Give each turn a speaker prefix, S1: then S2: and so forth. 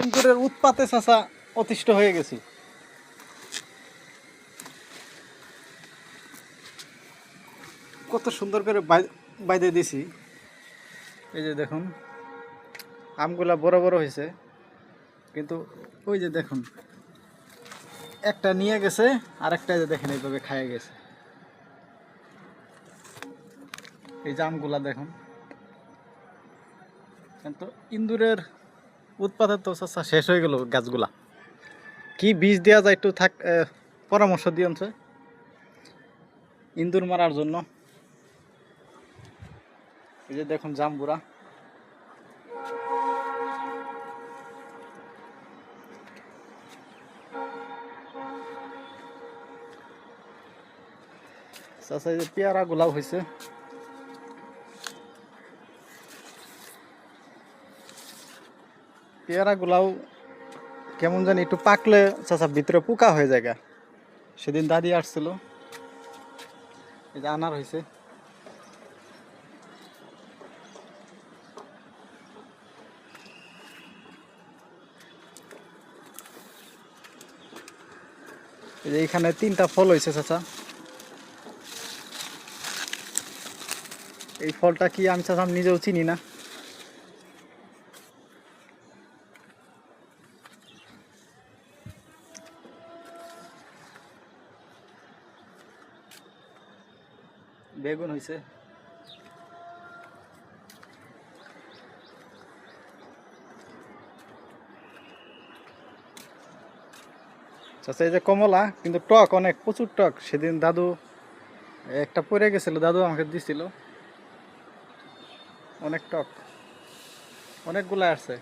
S1: ইন্দুরের উৎপাতে চাচা অতিষ্ঠ হয়ে গেছি। কত সুন্দর করে বাইদে দিছি। এই যে দেখুন আমগুলা বড় বড় হয়েছে, কিন্তু ওই যে দেখুন একটা নিয়ে গেছে আর একটা যে দেখেন এইভাবে খাইয়ে গেছে। এই যে আমগুলা দেখুন, কিন্তু ইন্দুরের উৎপাদন তো চাচা শেষ হয়ে গেল। গাছগুলা কি বীজ দেওয়া যায় একটু পরামর্শ দিয়েছে ইন্দুর মারার জন্য। এই যে দেখুন জাম্বুরা, চাচা এই যে পেয়ারা গুলাও হয়েছে। পেয়ারা গুলাও কেমন জানি একটু পাকলে চাচা ভিতরে পোকা হয়ে যায়। সেদিন দাদি আসছিল, এই যে আনার হয়েছে। এই যে এইখানে 3টা ফল হয়েছে চাচা। এই ফলটা কি আমি চাচা নিজেও চিনি না। বেগুন হয়েছে। চাচা এই যে কমলা, কিন্তু টক অনেক, প্রচুর টক। সেদিন দাদু একটা পড়ে গেছিল, দাদু আমাকে দিছিল। অনেক টক, অনেকগুলা আসছে।